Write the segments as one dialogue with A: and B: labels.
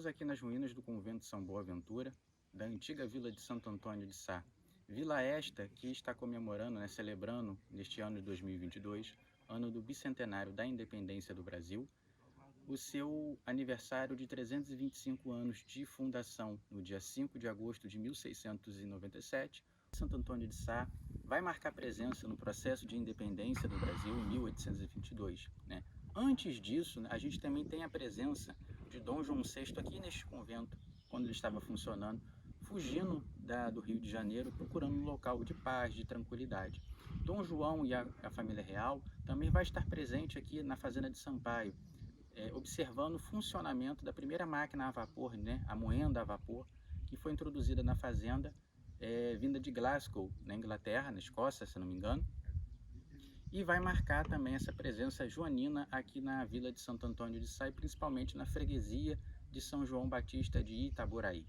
A: Aqui nas ruínas do convento São Boaventura, da antiga vila de Santo Antônio de Sá. Vila esta que está comemorando, celebrando neste ano de 2022, ano do bicentenário da independência do Brasil, o seu aniversário de 325 anos de fundação, no dia 5 de agosto de 1697. Santo Antônio de Sá vai marcar presença no processo de independência do Brasil em 1822. Antes disso, a gente também tem a presença de Dom João VI aqui neste convento, quando ele estava funcionando, fugindo do Rio de Janeiro, procurando um local de paz, de tranquilidade. Dom João e a família real também vai estar presente aqui na fazenda de Sampaio, observando o funcionamento da primeira máquina a vapor, a moenda a vapor, que foi introduzida na fazenda, vinda de Glasgow, na Inglaterra, na Escócia, se não me engano, e vai marcar também essa presença joanina aqui na vila de Santo Antônio de Sá, e principalmente na freguesia de São João Batista de Itaboraí.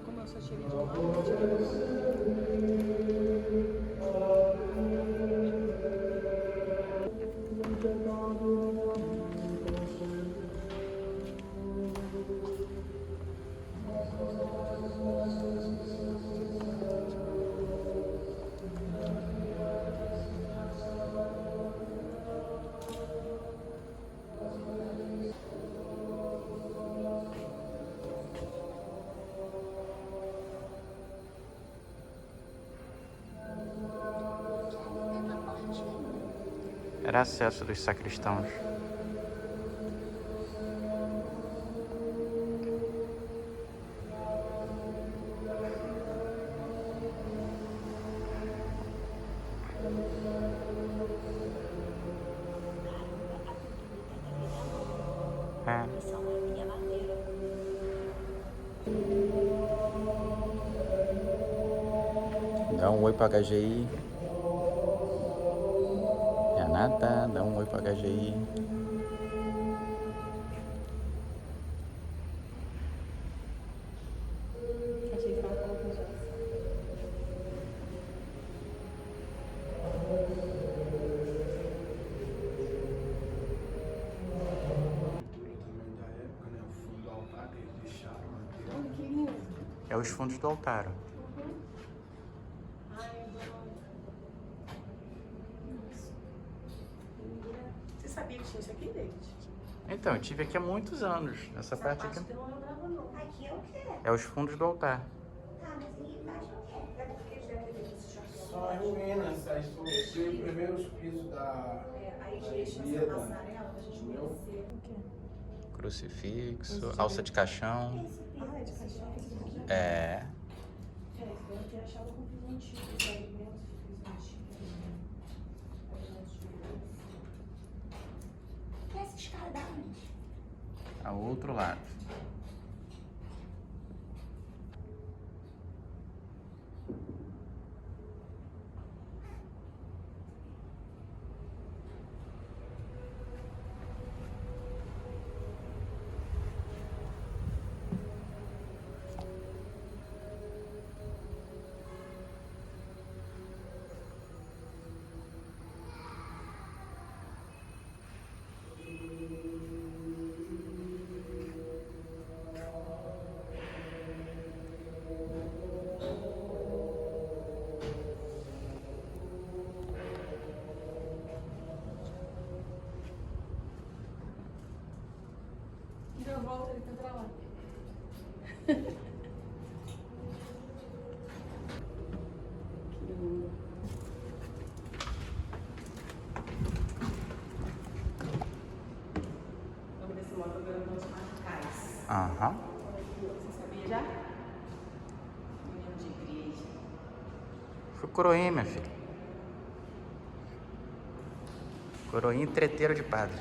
B: Como eu só tive de mão, eu tive de mão.
A: Era acesso dos sacristãos. É. Dá um oi pro HGI. Renata, dá um oi pro HGI.
B: Achei que ela falou com Jess. Olha que lindo.
A: É os fundos do altar.
B: Ai, adoro. Você sabia que tinha isso aqui, David?
A: Então, eu tive aqui há muitos anos. Essa parte aqui
B: eu não lembrava, não.
C: Aqui é o quê?
A: é os fundos do altar.
C: Tá, mas aí embaixo é o quê? É porque eles devem ter visto já.
D: São as ruínas, os primeiros pisos da
C: Aí deixa essa
D: vida.
C: passarela pra gente
D: Entendeu?
C: conhecer.
B: O quê?
A: Crucifixo, alça de caixão.
C: Esse piso.
B: Ah, é de caixão.
A: É.
B: É, deve ter achado com piso antigo. Os alimentos de piso antigo. Alimentos de piso.
C: E essa escada da onde?
A: Ao outro lado.
B: Deu volta, ele foi pra lá. Que lindo. Vamos ver se mostra agora os marcais.
A: Aham.
B: Você sabia já? União de igreja.
A: Fui coroinha, minha filha. Coroinha e treteiro de padre.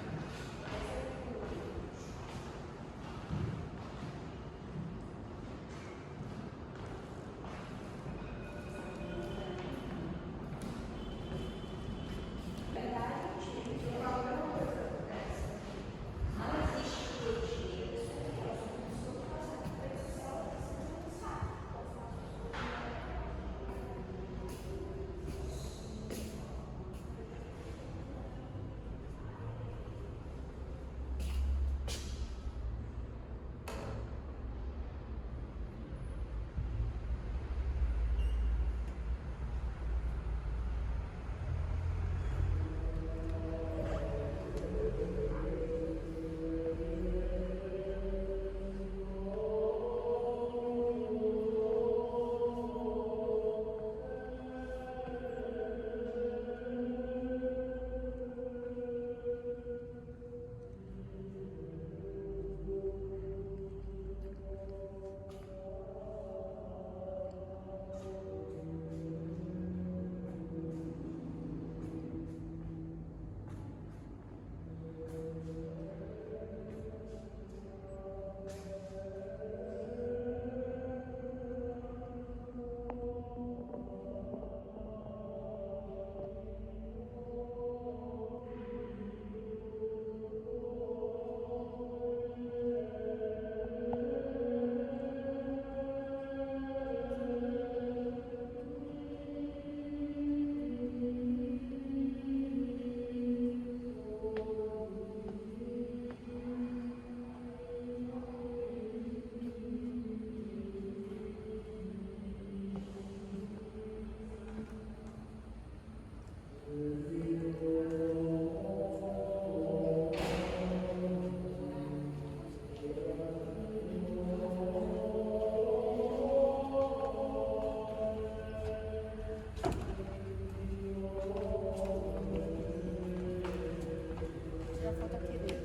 B: a foto aqui dele.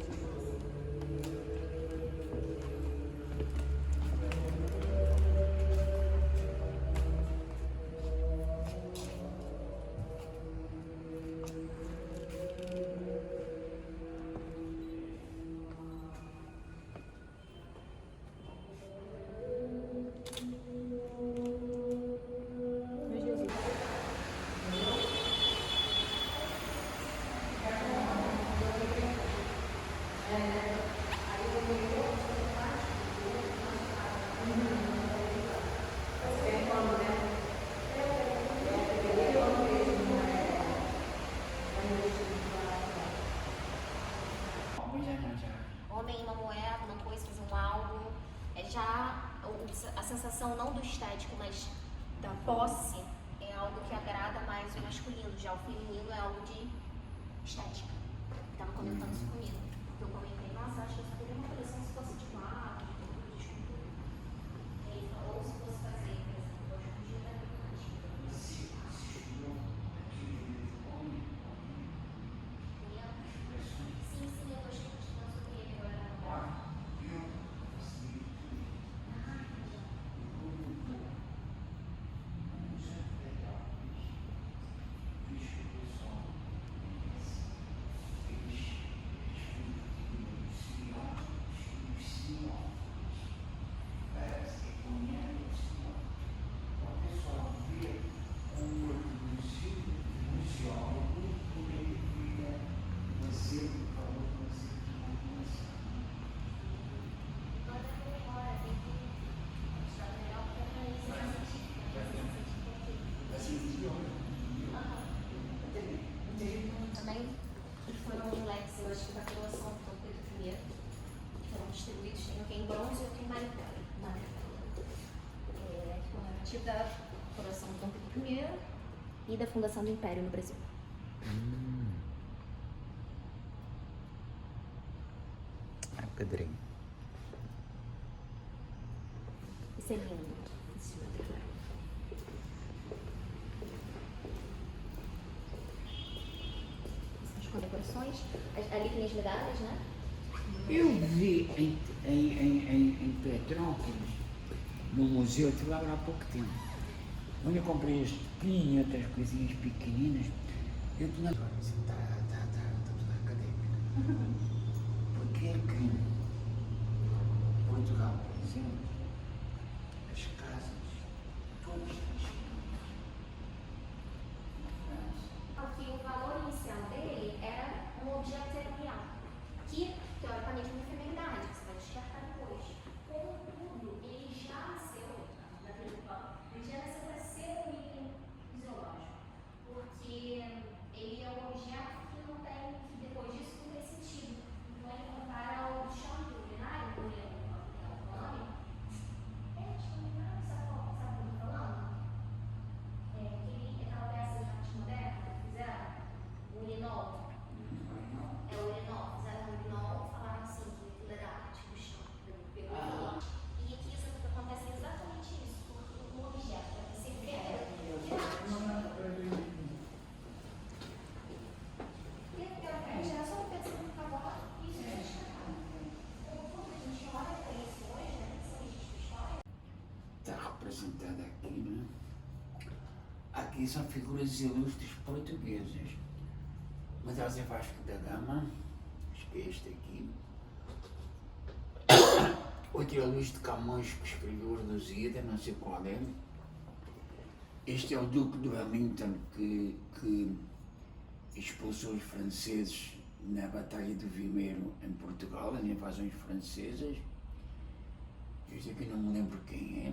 B: Meu Jesus.
E: Homem, uma moeda, uma coisa, fazer um álbum. É já a sensação não do estético, mas da posse é algo que agrada mais o masculino. Já o feminino é algo de estética. Estava comentando isso comigo. Eu comentei, nossa, acho que eu só teria uma coleção se fosse de quadro, de escultura. E ele falou, se fosse fazer, por exemplo, hoje em dia é sim, sim, eu gostei de falar sobre ele agora. Também foram moleques, eu acho que da coroação do Dom Pedro I, que foram distribuídos, tem o que é em bronze e o que é em marítimo. É comemorativo da coroação do Dom Pedro I e da fundação do Império no Brasil.
A: Pedrinho.
E: Isso é lindo. Esse material. São as condecorações. Ali tem as medalhas, né?
F: Eu vi em Petrópolis, no museu, estive lá há pouco tempo, onde eu comprei este pin e outras coisinhas pequeninas. Eu tinha. Está tudo académico. Porque é que Portugal, por exemplo, as casas, todas têm
E: Porque o valor inicial dele era um objeto cerimonial, que teoricamente é uma feminilidade, que você vai descartar depois. Contudo, ele já nasceu naquele plano, ele já nasceu para ser um item fisiológico, porque ele é um objeto que não tem, que depois disso não tem sentido. Então ele compara ao chão urinário, por exemplo, o nome. Chão urinário, sabe o que eu estou falando? Aquela peça de arte moderna que fizeram, o urinol. É o urinol, fizeram o urinol, falaram assim que tudo era arte do chão, pelo urinol. E aqui isso acontece exatamente isso, porque o objeto para ser feito é arte. E a geração pensa no cavalo, isso é destacado. Quando a gente olha para isso hoje, né, são registros históricos.
F: Está representada aqui, não é? Aqui são figuras ilustres portuguesas. Uma delas é Vasco da Gama, acho que é este aqui. Outro é Luís de Camões, que escreveu Reduzida, não sei qual é. Este é o Duque de Wellington, que expulsou os franceses na Batalha do Vimeiro em Portugal, nas invasões francesas. Este aqui não me lembro quem é.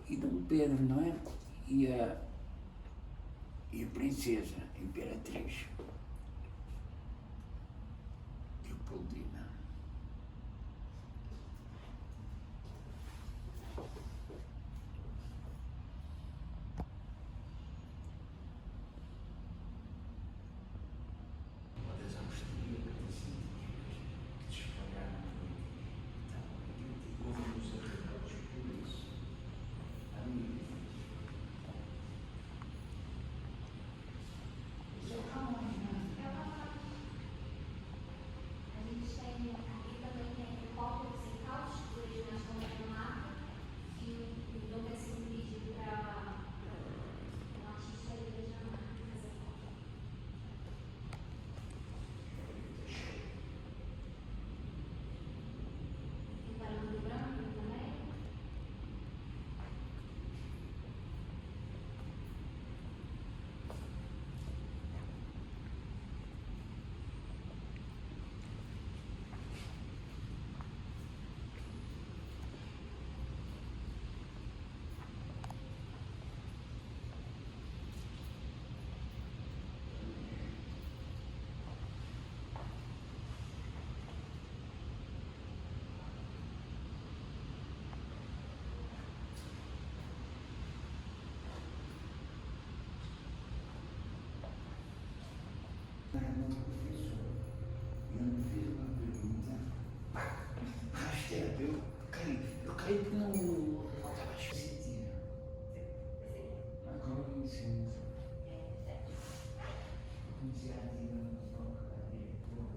F: E Dom Pedro, não é? E a princesa, a imperatriz Leopoldina. Uma das austríacas científicas que se espalharam por aí. Então, houve uns arrebatos por isso. A minha me fez uma pergunta, pá, rasteira, eu caí porque não estava esquisito. Agora eu conheci a Dina no toque da diretora.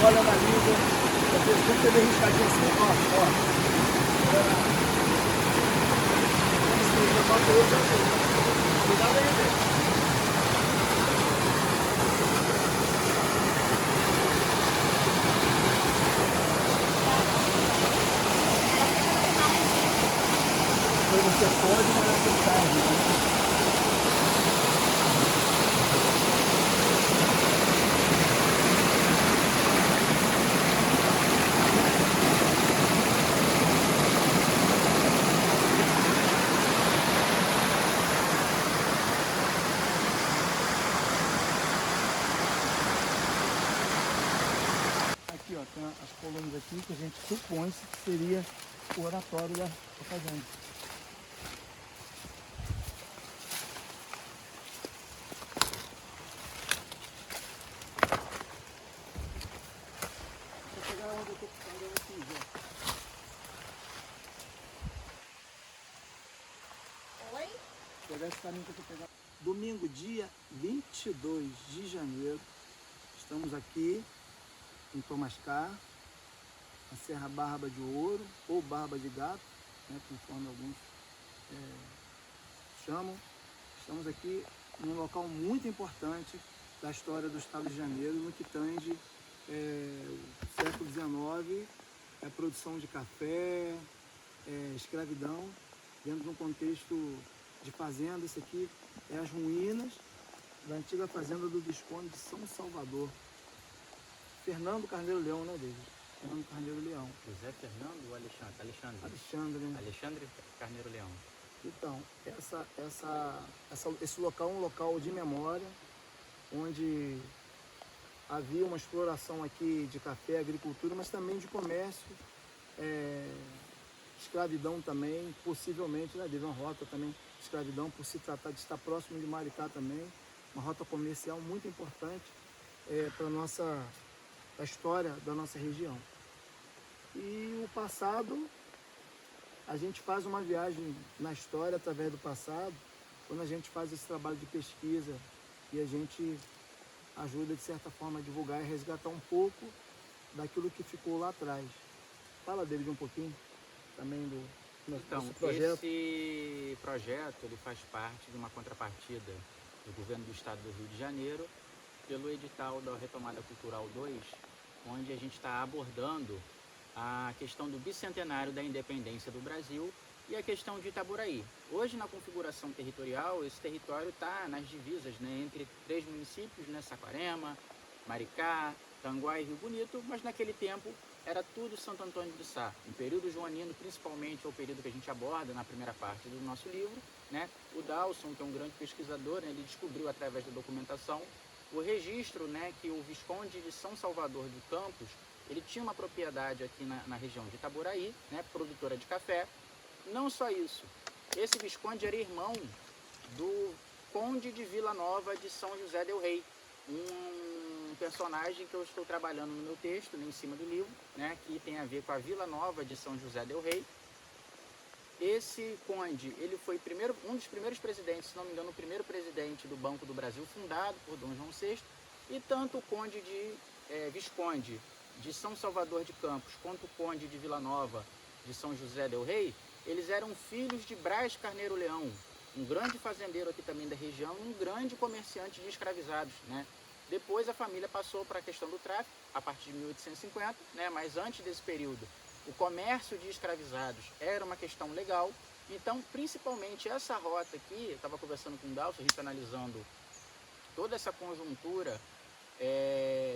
F: Olha na língua, às vezes tudo teve riscadinho assim, ó. Cuidado aí, velho. Você pode, mas é por tarde, né? Aqui, ó, tem as colunas aqui que a gente supõe que seria o oratório da fazenda. Vou pegar onde eu tô pegando aqui, ó.
E: Oi?
F: Vou pegar esse caminho que eu tô pegando. Domingo, dia 22 de janeiro, estamos aqui em Tomascar, na Serra Barba de Ouro, ou Barba de Gato, né, conforme alguns chamam. Estamos aqui num local muito importante da história do Estado de Janeiro, no que tange o século XIX, a produção de café, escravidão, dentro de um contexto de fazenda. Isso aqui é as ruínas da antiga fazenda do Visconde de São Salvador. Fernando Carneiro Leão, né, David? Fernando Carneiro Leão.
A: José Fernando ou Alexandre?
F: Alexandre, né?
A: Alexandre Carneiro Leão.
F: Então, esse local é um local de memória, onde havia uma exploração aqui de café, agricultura, mas também de comércio, escravidão também, possivelmente, né? Teve uma rota também de escravidão, por se tratar de estar próximo de Maricá também, uma rota comercial muito importante para a história da nossa região. E o passado, a gente faz uma viagem na história através do passado, quando a gente faz esse trabalho de pesquisa e a gente ajuda, de certa forma, a divulgar e resgatar um pouco daquilo que ficou lá atrás. Fala dele um pouquinho também desse projeto.
A: Esse projeto ele faz parte de uma contrapartida do governo do estado do Rio de Janeiro pelo edital da Retomada Cultural 2, onde a gente está abordando a questão do bicentenário da independência do Brasil e a questão de Itaboraí. Hoje, na configuração territorial, esse território está nas divisas, né, entre 3 municípios, né, Saquarema, Maricá, Tanguá e Rio Bonito, mas naquele tempo era tudo Santo Antônio de Sá. O período joanino, principalmente, é o período que a gente aborda na primeira parte do nosso livro, né? O Dawson, que é um grande pesquisador, né? Ele descobriu através da documentação o registro, né, que o Visconde de São Salvador de Campos, ele tinha uma propriedade aqui na região de Itaboraí, né, produtora de café. Não só isso, esse Visconde era irmão do Conde de Vila Nova de São José del Rei, um personagem que eu estou trabalhando no meu texto, né, em cima do livro, né, que tem a ver com a Vila Nova de São José del Rei. Esse conde, ele foi um dos primeiros presidentes, se não me engano, o primeiro presidente do Banco do Brasil, fundado por Dom João VI, e tanto o conde Visconde de São Salvador de Campos, quanto o conde de Vila Nova de São José del Rei, eles eram filhos de Brás Carneiro Leão, um grande fazendeiro aqui também da região, um grande comerciante de escravizados, né? Depois a família passou para a questão do tráfico, a partir de 1850, né? Mas antes desse período, o comércio de escravizados era uma questão legal. Então, principalmente essa rota aqui, eu estava conversando com o Dawson, a gente analisando toda essa conjuntura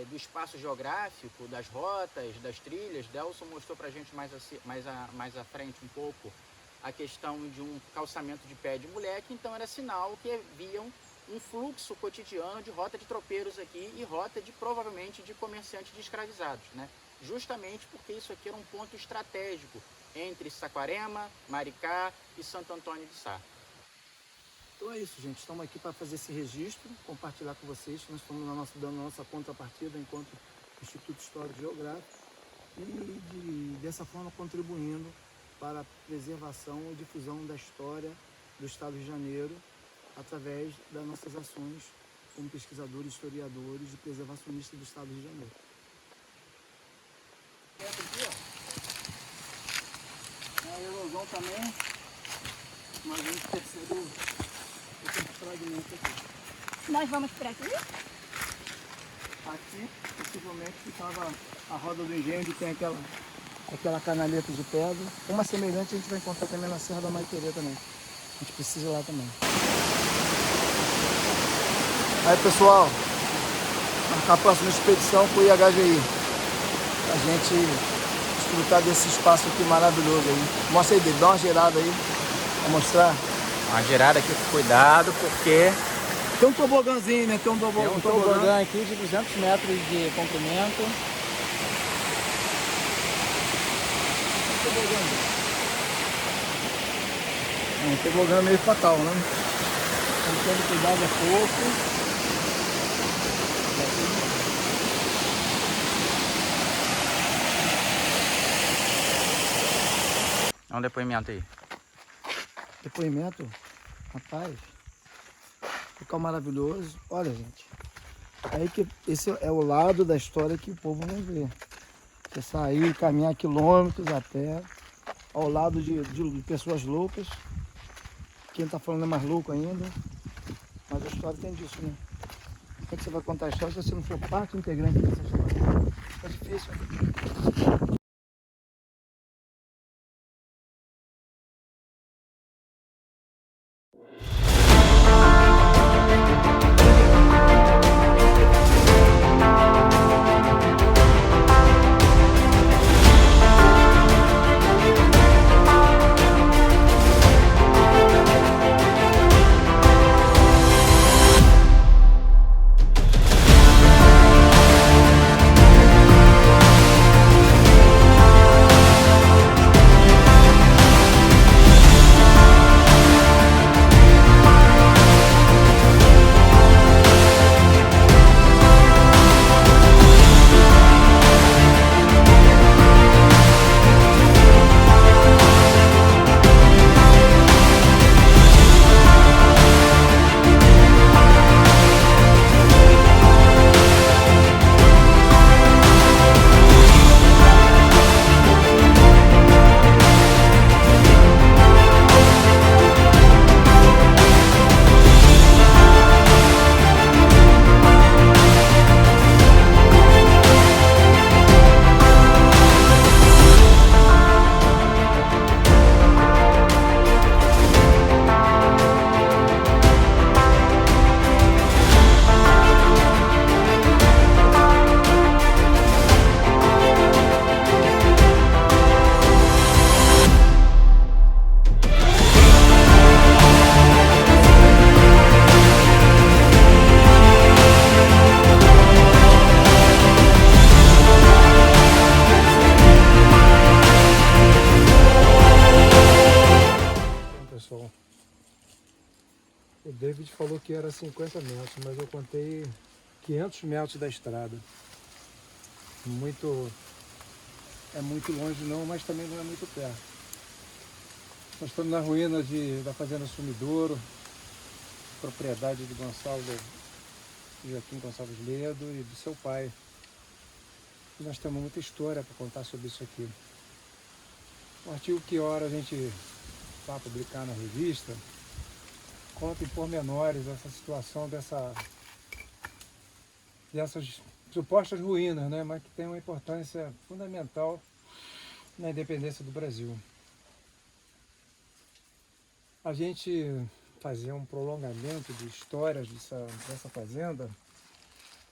A: do espaço geográfico, das rotas, das trilhas. Dawson mostrou para a gente mais à frente um pouco a questão de um calçamento de pé de moleque. Então era sinal que haviam um fluxo cotidiano de rota de tropeiros aqui e rota provavelmente de comerciantes de escravizados, né? Justamente porque isso aqui era um ponto estratégico entre Saquarema, Maricá e Santo Antônio de Sá.
G: Então é isso, gente. Estamos aqui para fazer esse registro, compartilhar com vocês. Nós estamos dando a nossa contrapartida enquanto Instituto Histórico e Geográfico e dessa forma contribuindo para a preservação e difusão da história do Estado do Rio de Janeiro através das nossas ações como pesquisadores, historiadores e preservacionistas do Estado do Rio de Janeiro. A erosão também, mas a gente percebe esse fragmento aqui.
C: Nós vamos por aqui?
G: Aqui, possivelmente, ficava a roda do engenho, onde tem aquela canaleta de pedra. Uma semelhante a gente vai encontrar também na Serra da Maiquerê também. A gente precisa ir lá também. Aí, pessoal, marcar a próxima expedição com o IHGI. A gente desfrutar desse espaço aqui maravilhoso aí. Mostra aí, dá uma girada aí, pra mostrar.
A: Uma girada aqui com cuidado, porque
G: Tem um tobogãzinho, né? Tem um
A: tobogã aqui de 200 metros de comprimento.
G: Um tobogã meio fatal, né? Então, tendo cuidado é pouco.
A: Dá um depoimento aí.
G: Depoimento, rapaz, local maravilhoso. Olha, gente, aí que esse é o lado da história que o povo não vê. Você sair, caminhar quilômetros a pé, ao lado de pessoas loucas. Quem tá falando é mais louco ainda, mas a história tem disso, né? Como é que você vai contar a história se você não for parte integrante dessa história? É difícil, né? falou que era 50 metros, mas eu contei 500 metros da estrada. É muito longe não, mas também não é muito perto. Nós estamos na ruína da Fazenda Sumidouro, propriedade de Joaquim Gonçalves Ledo e do seu pai. E nós temos muita história para contar sobre isso aqui. O artigo que hora a gente vai publicar na revista conta em pormenores essa situação dessas supostas ruínas, né? Mas que tem uma importância fundamental na independência do Brasil. A gente fazer um prolongamento de histórias dessa fazenda,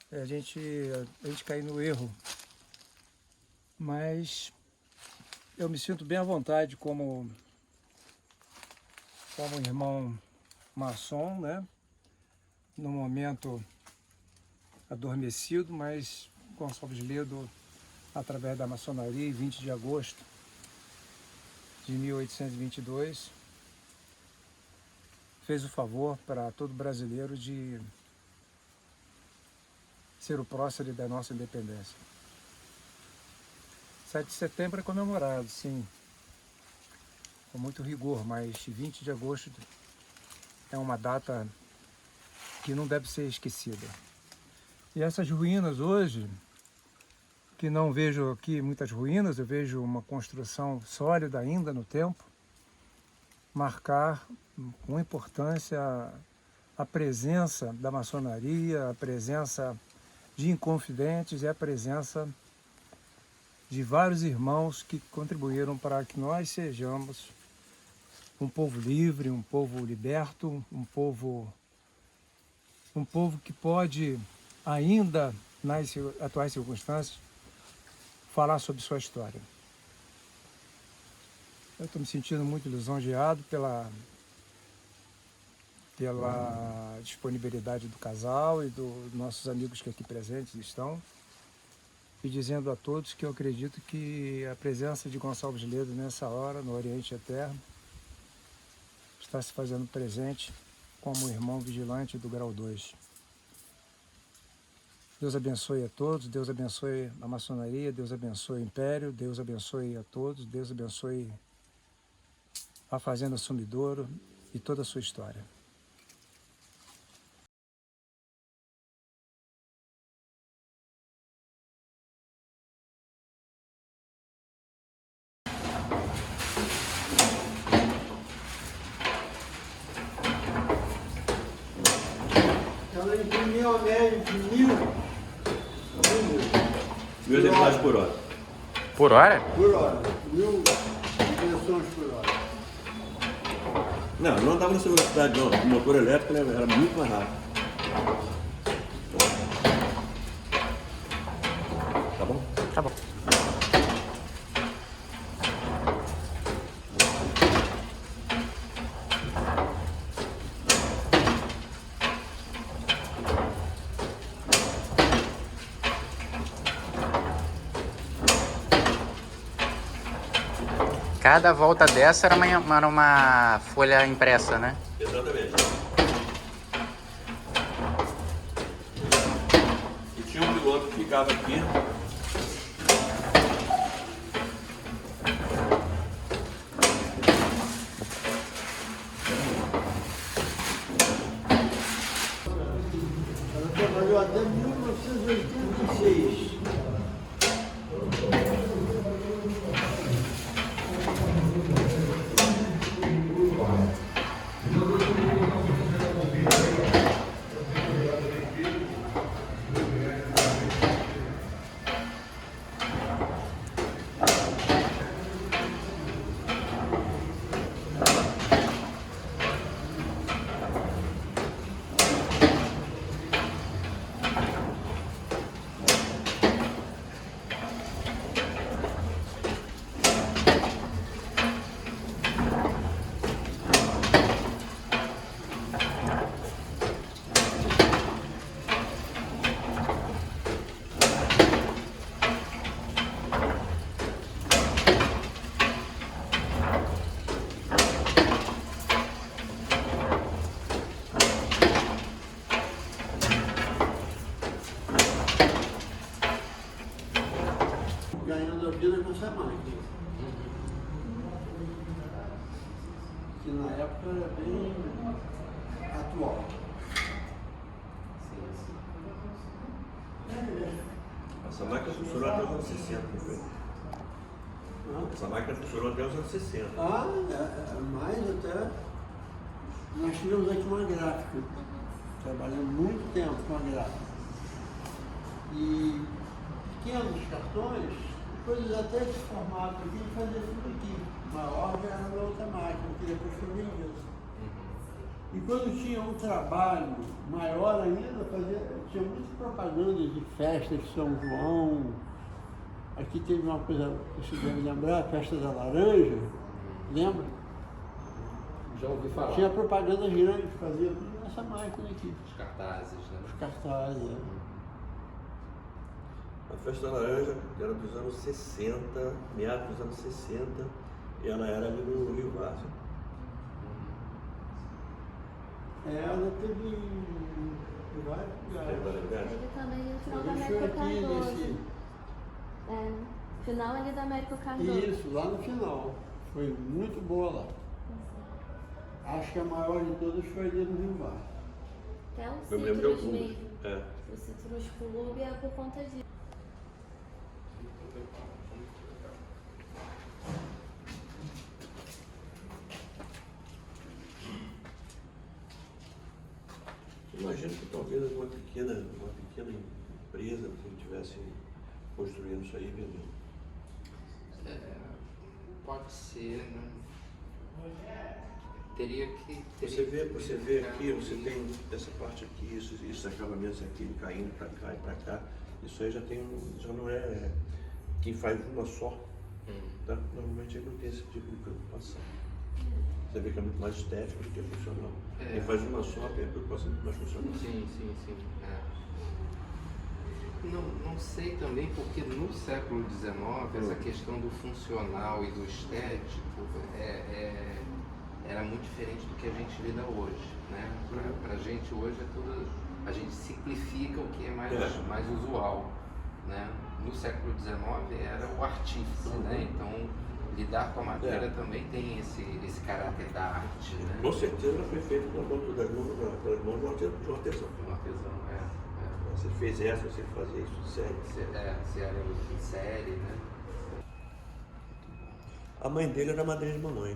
G: a gente cair no erro. Mas eu me sinto bem à vontade como irmão maçom, né? No momento adormecido, mas Gonçalves Ledo, através da maçonaria, em 20 de agosto de 1822, fez o favor para todo brasileiro de ser o prócer da nossa independência. 7 de setembro é comemorado, sim, com muito rigor, mas 20 de agosto é uma data que não deve ser esquecida. E essas ruínas hoje, que não vejo aqui muitas ruínas, eu vejo uma construção sólida ainda no tempo, marcar com importância a presença da maçonaria, a presença de inconfidentes e a presença de vários irmãos que contribuíram para que nós sejamos um povo livre, um povo liberto, um povo que pode, ainda nas atuais circunstâncias, falar sobre sua história. Eu estou me sentindo muito lisonjeado pela disponibilidade do casal e dos nossos amigos que aqui presentes estão, e dizendo a todos que eu acredito que a presença de Gonçalves Ledo nessa hora, no Oriente Eterno, está se fazendo presente como irmão vigilante do grau 2. Deus abençoe a todos, Deus abençoe a maçonaria, Deus abençoe o Império, Deus abençoe a todos, Deus abençoe a Fazenda Sumidouro e toda a sua história.
H: Ela imprimiu a média de 1.000
I: exemplares por hora.
A: Por hora?
H: por hora. 1.000 impressões por hora.
I: Não andava nessa velocidade não. O motor elétrico era muito mais rápido. Tá bom?
A: Tá bom. Cada volta dessa era uma folha impressa, né?
I: Exatamente. E tinha um piloto que ficava aqui.
H: Ela trabalhou até 1986. nessa máquina. Que na época era bem atual.
I: Essa máquina funcionou até os anos 60, não foi?
H: Não?
I: Essa máquina funcionou até os anos 60.
H: Mais até. Nós tivemos aqui uma gráfica. Trabalhamos muito tempo com a gráfica. E pequenos cartões, depois eles até se formaram aqui e faziam tudo aqui. Maior já era na outra máquina, que depois foi vendido. E quando tinha um trabalho maior ainda, tinha muitas propagandas de festas de São João. Aqui teve uma coisa que você deve lembrar, a festa da laranja, lembra?
J: Já ouvi falar.
H: Tinha propagandas grandes, fazia tudo nessa máquina aqui.
J: Os cartazes, né?
H: Os cartazes, né?
I: A Festa da Laranja era dos anos 60, meados dos anos 60, e ela era ali no Rio Várzea.
H: Ela teve em vários lugares.
K: Ele também no final da
H: Ele foi
K: Américo
H: aqui
K: Cardoso.
H: nesse...
K: É, final ali da Américo Cardoso.
H: Isso, lá no final. Foi muito boa lá. Acho que a maior de todas foi ali no Rio Várzea.
K: Até o
I: Eu me lembro de
K: Citrus
I: algumas.
K: mesmo.
I: É.
K: O Citrus Clube é por conta disso.
I: Imagino que talvez uma pequena empresa que estivesse construindo isso aí e vendendo.
J: Pode ser, né? Teria que...
I: Você vê aqui, você tem essa parte aqui, esses acabamentos aqui caindo para cá e para cá. Isso aí já não é quem faz uma só. Tá? Normalmente ele não tem esse tipo de preocupação. Você vê que é muito mais estético do que funcional. Quem faz uma só tem a preocupação muito mais funcional.
J: Sim. Não sei também porque no século XIX essa questão do funcional e do estético era muito diferente do que a gente lida hoje, né? Pra gente hoje é tudo, a gente simplifica o que é mais usual, né? No século XIX era o artífice, né? Então lidar com a matéria também tem esse caráter da arte, né?
I: Com certeza ela foi feita pelas mãos do artesão.
J: Um artesão,
I: Você fez essa, você fazia isso de série.
J: Se era em série, né?
I: A mãe dele era madrinha de mamãe.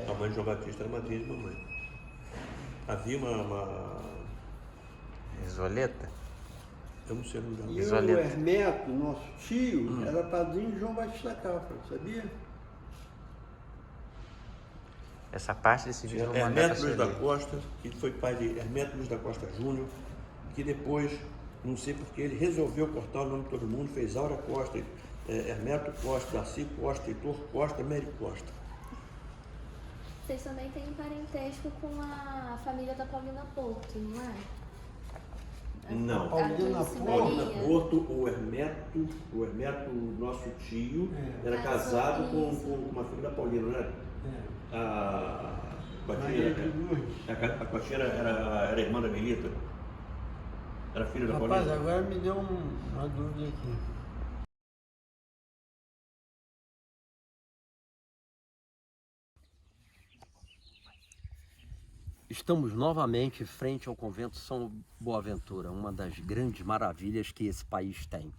I: A mãe de João Batista era madrinha de mamãe. Havia uma...
A: Isoleta?
I: Eu não sei o nome dela.
H: E o Hermeto, nosso tio, era padrinho de João Batista Cafra, sabia?
A: Essa parte decidiram mandar
I: Hermeto Luiz da Costa, que foi pai de Hermeto Luiz da Costa Júnior, que depois, não sei porque, ele resolveu cortar o nome de todo mundo, fez Aura Costa, Hermeto Costa, Darcy Costa, Heitor Costa, Mary Costa.
K: Vocês também têm parentesco com a família da Paulina Porto, não é?
I: Não.
H: Paulina
I: Paulina Porto, o Hermeto, nosso tio, era casado com uma filha da Paulina, não era? A Cotinha era irmã da Melita? Era filha da Paulina?
H: Rapaz, agora me deu uma dúvida aqui.
L: Estamos novamente frente ao Convento São Boaventura, uma das grandes maravilhas que esse país tem.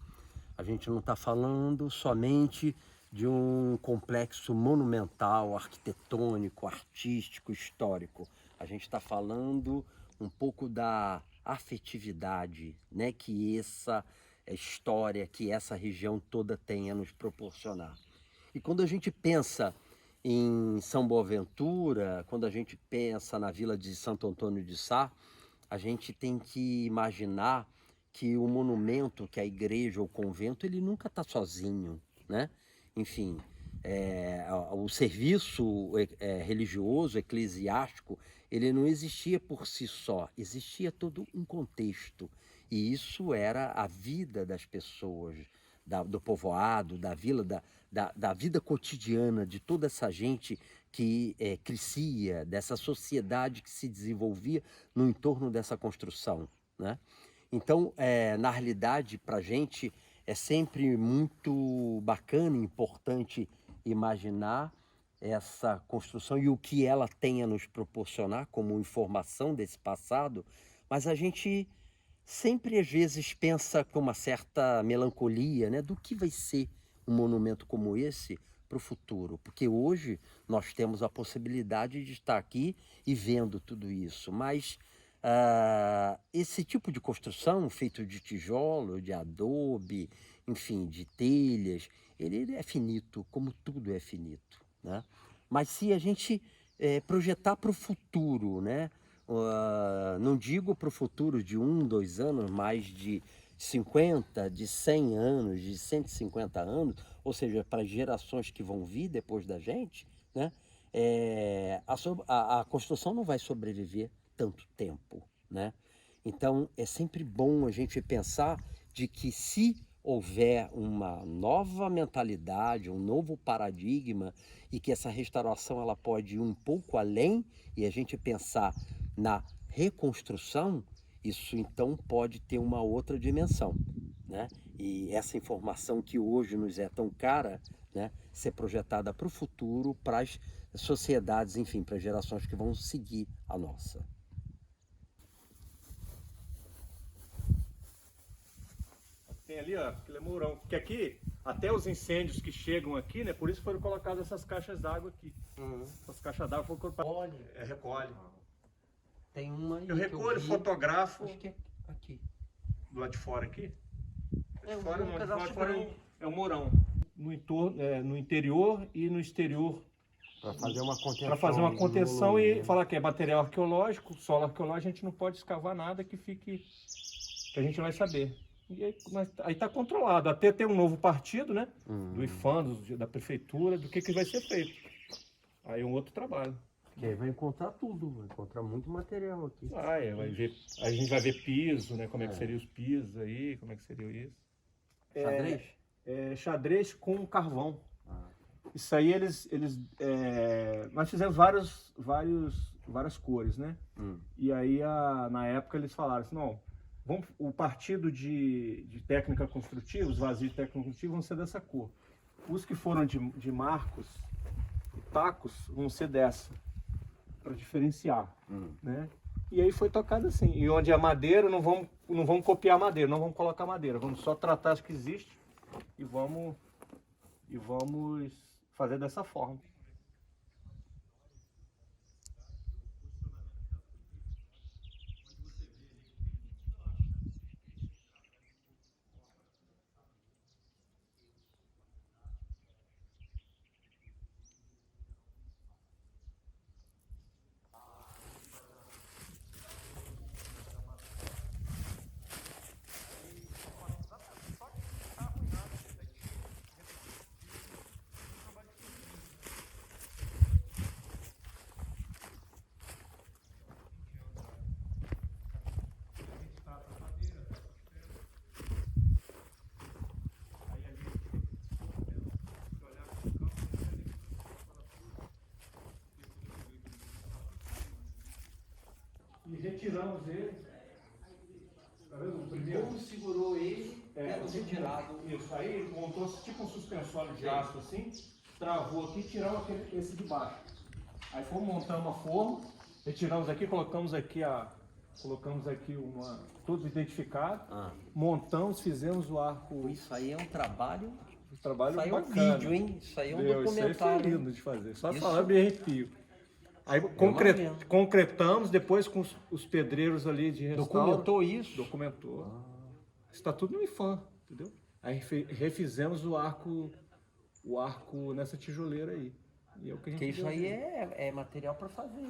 L: A gente não está falando somente de um complexo monumental, arquitetônico, artístico, histórico. A gente está falando um pouco da afetividade, né, que essa história, que essa região toda tem a nos proporcionar. E quando a gente pensa em São Boaventura, quando a gente pensa na vila de Santo Antônio de Sá, a gente tem que imaginar que o monumento, que a igreja ou o convento, ele nunca está sozinho, né? Enfim, o serviço religioso, eclesiástico, ele não existia por si só, existia todo um contexto. E isso era a vida das pessoas, do povoado, da vila, da vida cotidiana de toda essa gente que crescia, dessa sociedade que se desenvolvia no entorno dessa construção, né? Então, na realidade, para a gente, É sempre muito bacana e importante imaginar essa construção e o que ela tem a nos proporcionar como informação desse passado, mas a gente sempre às vezes pensa com uma certa melancolia, né, do que vai ser um monumento como esse para o futuro, porque hoje nós temos a possibilidade de estar aqui e vendo tudo isso, mas esse tipo de construção feito de tijolo, de adobe, enfim, de telhas, ele é finito, como tudo é finito, né? Mas se a gente projetar para o futuro, né? Não digo para o futuro de 1, 2 anos, mas de 50, de 100 anos, de 150 anos, ou seja, para as gerações que vão vir depois da gente, né? A construção não vai sobreviver tanto tempo, né? Então é sempre bom a gente pensar de que se houver uma nova mentalidade, um novo paradigma, e que essa restauração ela pode ir um pouco além e a gente pensar na reconstrução, isso então pode ter uma outra dimensão, né? E essa informação que hoje nos é tão cara, né, ser projetada para o futuro, para as sociedades, enfim, para as gerações que vão seguir a nossa.
M: Tem ali, ó, aquele é mourão. Porque aqui, até os incêndios que chegam aqui, né, por isso foram colocadas essas caixas d'água aqui. Essas caixas d'água foram colocadas. Recolhe.
L: Tem uma aí
M: eu recolho, fotografo.
L: Acho que é aqui.
M: Do lado de fora aqui?
L: Fora
M: é um mourão. No entorno, no interior e no exterior.
L: Para fazer uma contenção.
M: Para fazer uma contenção e falar que é material arqueológico, solo arqueológico, a gente não pode escavar nada que fique. Que a gente não vai saber. E aí está controlado. Até ter um novo partido, né? Do IFAM, da prefeitura, do que vai ser feito. Aí é um outro trabalho.
L: Que aí vai encontrar tudo, vai encontrar muito material aqui.
M: Vai ver, a gente vai ver piso, né? Como é que seriam os pisos aí, como é que seria isso.
L: Xadrez?
M: Xadrez com carvão. Isso aí nós fizemos várias cores, né? E aí na época eles falaram assim, não, o partido de técnica construtiva, os vazios de técnica construtiva vão ser dessa cor. Os que foram de marcos e tacos vão ser dessa, para diferenciar, né? E aí foi tocado assim. E onde é madeira, não vamos copiar madeira, não vamos colocar madeira, vamos só tratar as que existe e vamos fazer dessa forma. E retiramos ele. Tá vendo? O primeiro.
L: Como segurou ele, tendo retirado.
M: Isso aí, montou tipo um suspensório de aço assim, travou aqui e tiramos esse de baixo. Aí fomos montando uma forma, retiramos aqui, colocamos aqui tudo identificado, montamos, fizemos o arco.
L: Isso aí é um trabalho.
M: Trabalho
L: isso aí
M: bacana.
L: É um vídeo, hein? Isso aí é um documentário.
M: Isso aí foi lindo de fazer. Só falando me arrepio. Aí concretamos depois com os pedreiros ali de restauro.
L: Documentou isso?
M: Documentou. Está tudo no IFAM, entendeu? Aí refizemos o arco nessa tijoleira aí. E é o que a gente
L: isso aí é material para fazer.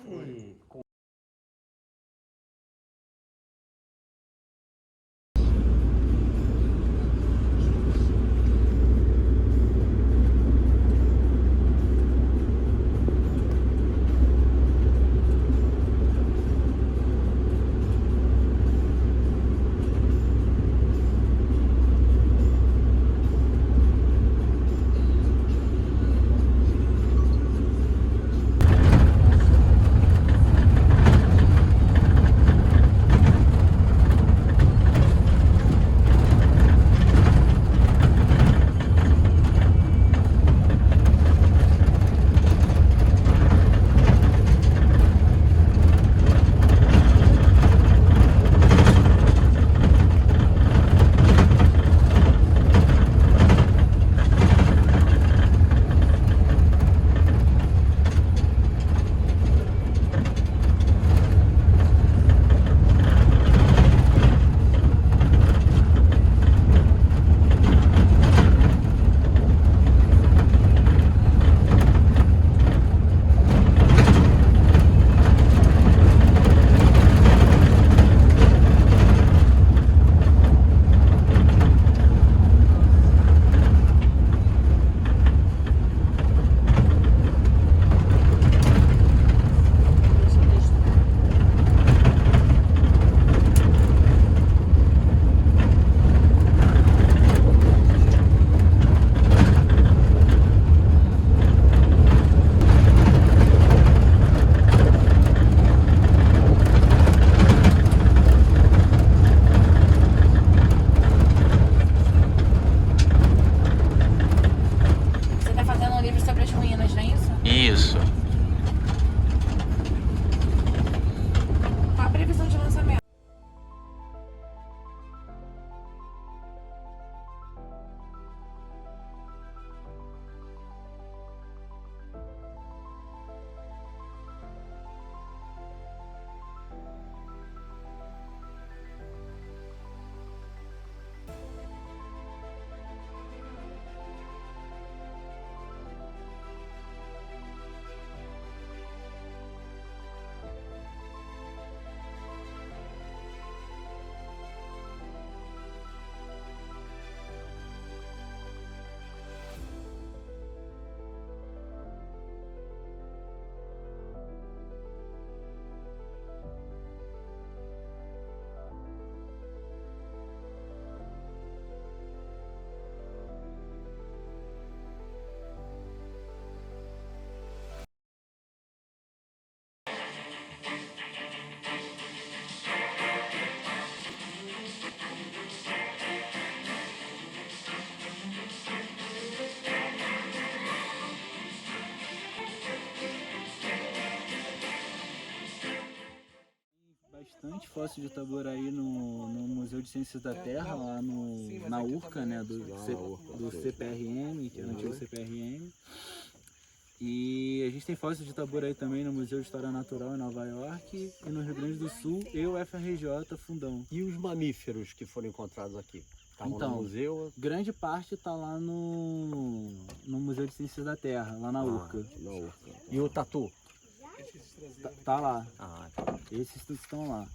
N: fóssil de Itaboraí no Museu de Ciências da Terra, lá na URCA, né, do CPRM, que é o antigo CPRM. E a gente tem fóssil de Itaboraí também no Museu de História Natural em Nova York e no Rio Grande do Sul e o FRJ Fundão.
L: E os mamíferos que foram encontrados aqui? Estavam no museu?
N: Grande parte está lá no Museu de Ciências da Terra, lá na URCA.
L: E o tatu?
N: Tá lá. Esses estão lá.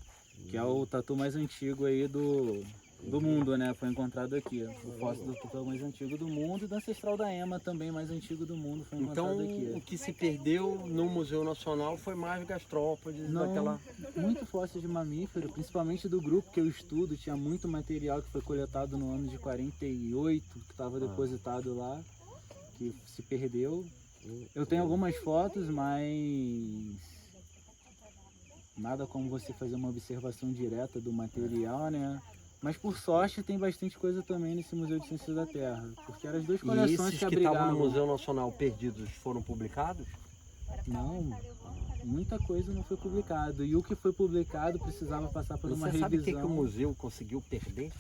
N: Que é o tatu mais antigo aí do mundo, né? Foi encontrado aqui. O fóssil do tatu mais antigo do mundo e do ancestral da ema também mais antigo do mundo foi encontrado aqui.
L: Então o que se perdeu no Museu Nacional foi mais gastrópodes, daquela...
N: Muito fóssil de mamífero, principalmente do grupo que eu estudo, tinha muito material que foi coletado no ano de 48, que estava depositado lá, que se perdeu. Eu tenho algumas fotos, mas nada como você fazer uma observação direta do material, né? Mas por sorte tem bastante coisa também nesse Museu de Ciências da Terra, porque eram as duas coleções
L: e esses
N: que
L: estavam
N: abrigavam.
L: no Museu Nacional perdidos foram publicados?
N: Não, muita coisa não foi publicado. E o que foi publicado precisava passar por uma revisão.
L: Você sabe o que o museu conseguiu perder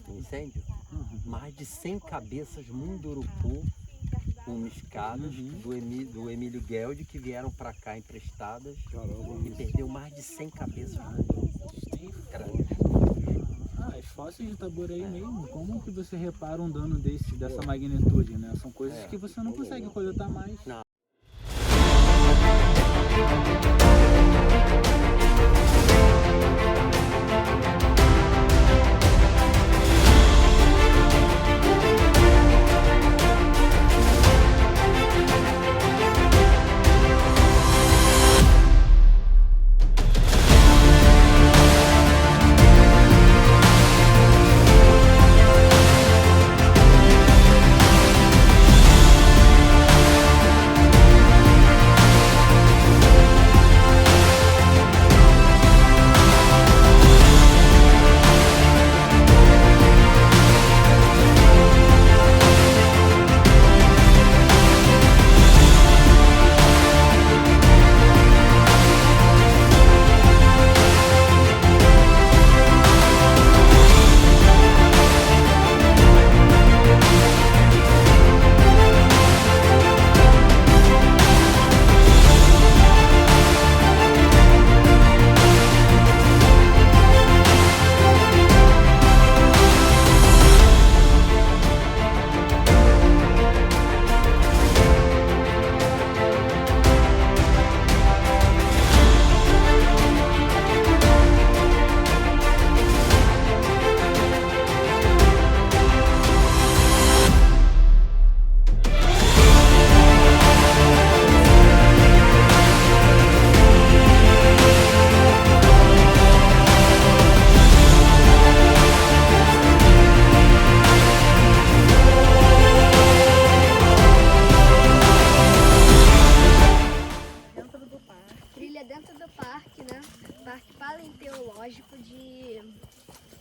L: no incêndio? Mais de 100 cabeças munduruku umiscadas do Emílio Gueldi, que vieram para cá emprestadas. E perdeu mais de 100 cabeças.
N: As fósseis de Itaboraí mesmo, como que você repara um dano dessa magnitude, né? São coisas que você não consegue coletar mais.
L: Não.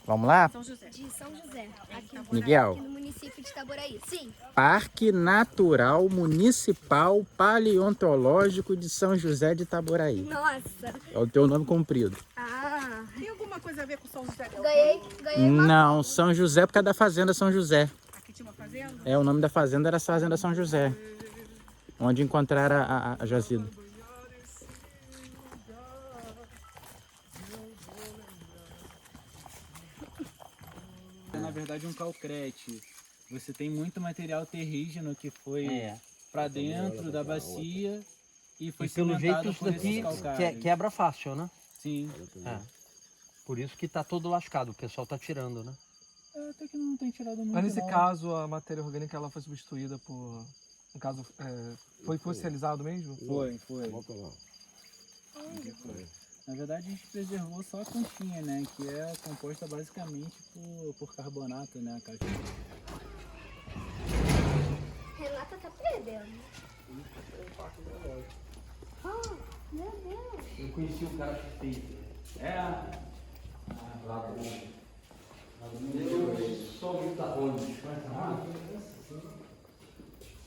A: Vamos lá?
K: São José. De São José, aqui,
A: Miguel.
K: Aqui no município de Itaboraí. Sim.
A: Parque Natural Municipal Paleontológico de São José de Itaboraí.
K: Nossa.
A: É o teu nome comprido.
K: Ah.
B: Tem alguma coisa a ver com São José?
K: Ganhei uma...
A: Não, São José por causa da Fazenda São José.
B: Aqui tinha uma fazenda?
A: É, o nome da fazenda era Fazenda São José. Onde encontraram a jazida.
N: Na verdade, um calcrete. Você tem muito material terrígeno que foi para dentro da bacia e foi
L: pelo jeito
N: cimentado
L: isso
N: por esses
L: daqui
N: calcários.
L: quebra fácil, né?
N: Sim.
L: É. Por isso que tá todo lascado, o pessoal tá tirando, né?
N: Até que não tem tirado muito.
O: Mas nesse
N: não.
O: caso, a matéria orgânica ela foi substituída por... No caso, foi fossilisado mesmo?
N: Foi. Na verdade, a gente preservou só a conchinha, né? Que é composta basicamente por carbonato, né? A caixa.
K: Renata tá perdendo. Oh, meu Deus.
L: Eu conheci um cara que fez. Lá do eu sou muito da onde?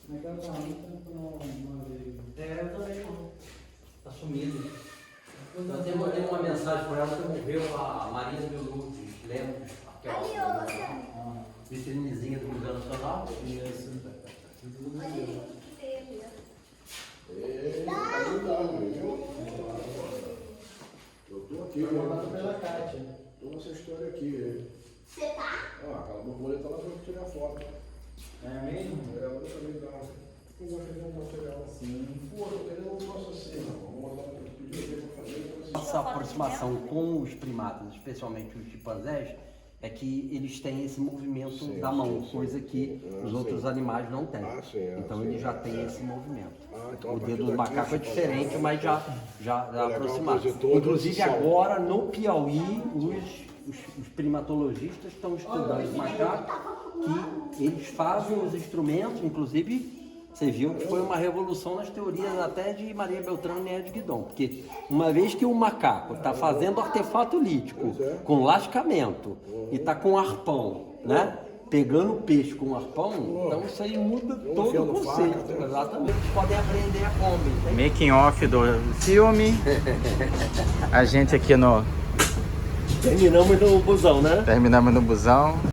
N: Naquela barriga, uma vez.
L: Eu também não. Tá sumido. Eu até mandei uma mensagem para ela que morreu a Maria de Lourdes, lembra? Aquela vitrinezinha do Museu Nacional. Isso.
P: Eu tô aqui, eu mandado pela Kátia. Tô nessa história aqui.
E: Você tá?
P: Ah, aquela borboleta lá foi tirar foto.
M: É mesmo?
P: Ela também dá. Eu vou fazer um material assim. Pô, eu tô querendo um troço assim, não. Vou mandar um vídeo pra fazer.
L: Nossa aproximação com os primatas, especialmente os chimpanzés, é que eles têm esse movimento da mão, coisa que os outros animais não têm. Então eles já têm esse movimento.
P: Então,
L: o dedo do macaco é diferente, mas já aproximado.
P: todo
L: Inclusive
P: esse som.
L: agora no Piauí, os primatologistas estão estudando os macacos, que eles fazem os instrumentos, inclusive você viu que foi uma revolução nas teorias até de Maria Beltrão e Ed Guidon, porque uma vez que o macaco está fazendo artefato lítico com lascamento e está com arpão, né? Pegando peixe com arpão, então isso aí muda todo o conceito. Exatamente, eles podem aprender a comer.
A: Making off do filme. A gente aqui no...
L: Terminamos no busão, né?
A: Terminamos no busão.